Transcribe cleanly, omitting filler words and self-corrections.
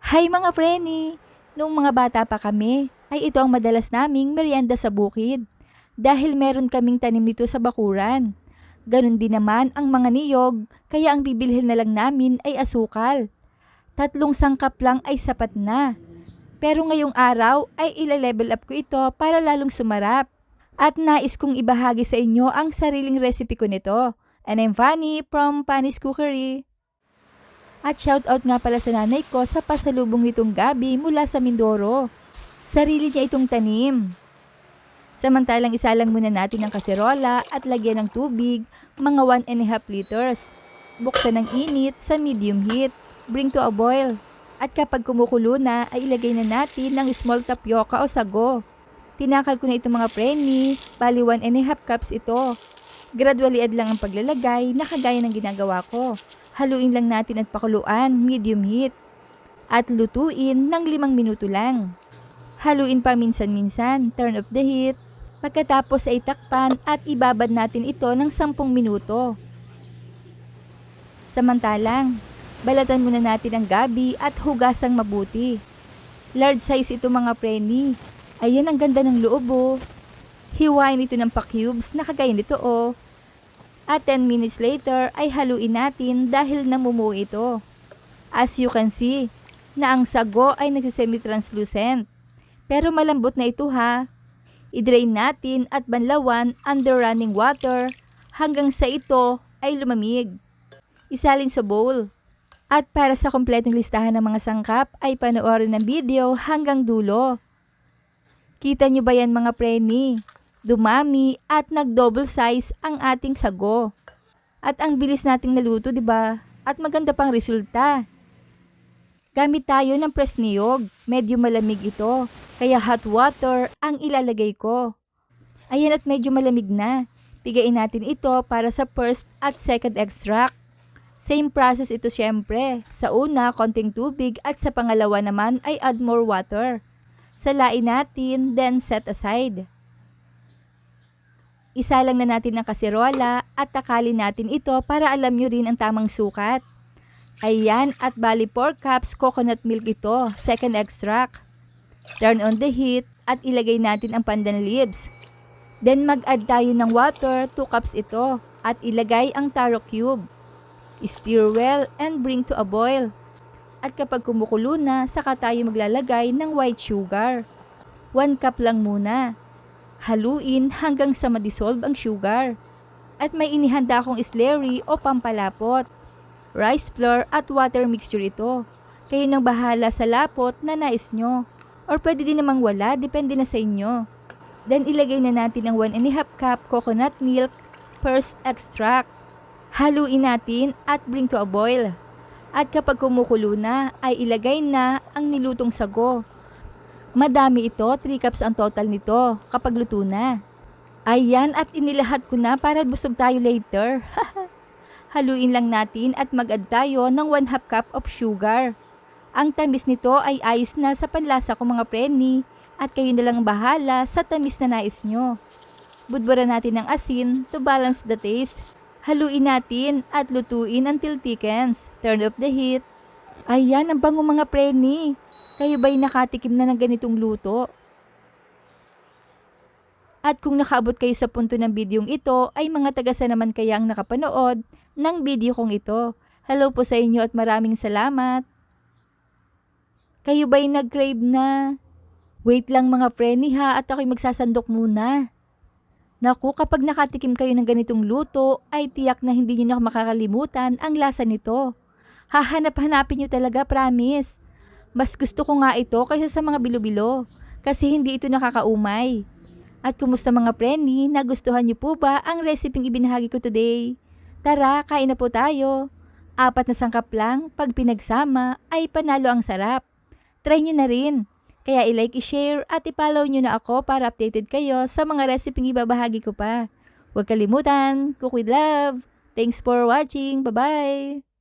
Hi mga preni! Noong mga bata pa kami, ay ito ang madalas naming merienda sa bukid. Dahil meron kaming tanim nito sa bakuran. Ganon din naman ang mga niyog, kaya ang bibilhin na lang namin ay asukal. 3 sangkap lang ay sapat na. Pero ngayong araw ay ila-level up ko ito para lalong sumarap. At nais kong ibahagi sa inyo ang sariling recipe ko nito. And I'm Fanny from Fanny's Cookery. At shoutout nga pala sa nanay ko sa pasalubong nitong gabi mula sa Mindoro. Sarili niya itong tanim. Samantalang isa lang muna natin ang kaserola at lagyan ng tubig, mga 1.5 liters. Buksan ng init sa medium heat. Bring to a boil. At kapag kumukulo na ay ilagay na natin ng small tapioca o sago. Tinakal ko na itong mga preni, bali 1.5 cups ito. Gradually add lang ang paglalagay na kagaya ng ginagawa ko. Haluin lang natin at pakuluan, medium heat. At lutuin ng 5 minuto lang. Haluin pa minsan-minsan, turn off the heat. Pagkatapos ay takpan at ibabad natin ito ng 10 minuto. Samantalang, balatan muna natin ang gabi at hugasang mabuti. Large size ito mga preni. Ayan ang ganda ng loob oh. Hiwain ito ng pa-cubes na kagaya nito oh. At 10 minutes later ay haluin natin dahil namumuo ito. As you can see, na ang sago ay nagsisemi-translucent. Pero malambot na ito ha. I-drain natin at banlawan under running water hanggang sa ito ay lumamig. Isalin sa bowl. At para sa kompletong listahan ng mga sangkap ay panoorin ng video hanggang dulo. Kita nyo ba yan mga preni? Dumami at nag-double size ang ating sago. At ang bilis nating naluto, 'di ba? At maganda pang resulta. Gamit tayo ng pressed niyog. Medyo malamig ito, kaya hot water ang ilalagay ko. Ayan at medyo malamig na. Pigain natin ito para sa first at second extract. Same process ito syempre. Sa una, konting tubig at sa pangalawa naman ay add more water. Salain natin, then set aside. Isa lang na natin ng kaserola at takalin natin ito para alam nyo rin ang tamang sukat. Ayan at bali 4 cups coconut milk ito, second extract. Turn on the heat at ilagay natin ang pandan leaves. Then mag-add tayo ng water, 2 cups ito at ilagay ang taro cube. Stir well and bring to a boil. At kapag kumukulo na, saka tayo maglalagay ng white sugar. 1 cup lang muna. Haluin hanggang sa madissolve ang sugar. At may inihanda akong slurry o pampalapot. Rice flour at water mixture ito. Kayo nang bahala sa lapot na nais nyo. Or pwede din namang wala, depende na sa inyo. Then ilagay na natin ang 1.5 cup coconut milk, first extract. Haluin natin at bring to a boil. At kapag kumukulo na, ay ilagay na ang nilutong sago. Madami ito, 3 cups ang total nito kapag luto na. Ayan at inilahat ko na para busog tayo later. Haluin lang natin at mag-add tayo ng 1/2 cup of sugar. Ang tamis nito ay ayos na sa panlasa ko mga preni at kayo na lang bahala sa tamis na nais nyo. Budburan natin ng asin to balance the taste. Haluin natin at lutuin until thickens. Turn off the heat. Ayan ang bango mga preni. Kayo ba'y nakatikim na ng ganitong luto? At kung nakaabot kayo sa punto ng bidyong ito, ay mga tagasa naman kaya ang nakapanood ng video kong ito. Hello po sa inyo at maraming salamat. Kayo ba'y nag-crave na? Wait lang mga preni ha at ako'y magsasandok muna. Naku, kapag nakatikim kayo ng ganitong luto, ay tiyak na hindi nyo na makakalimutan ang lasa nito. Hahanap-hanapin nyo talaga, promise. Mas gusto ko nga ito kaysa sa mga bilo-bilo kasi hindi ito nakakaumay. At kumusta mga preni, nagustuhan niyo po ba ang resepeng ibinahagi ko today? Tara, kain na po tayo. 4 na sangkap lang, pag pinagsama ay panalo ang sarap. Try nyo na rin. Kaya i-like, i-share at i-follow nyo na ako para updated kayo sa mga resepeng ibabahagi ko pa. Huwag kalimutan, cook with love. Thanks for watching. Bye-bye!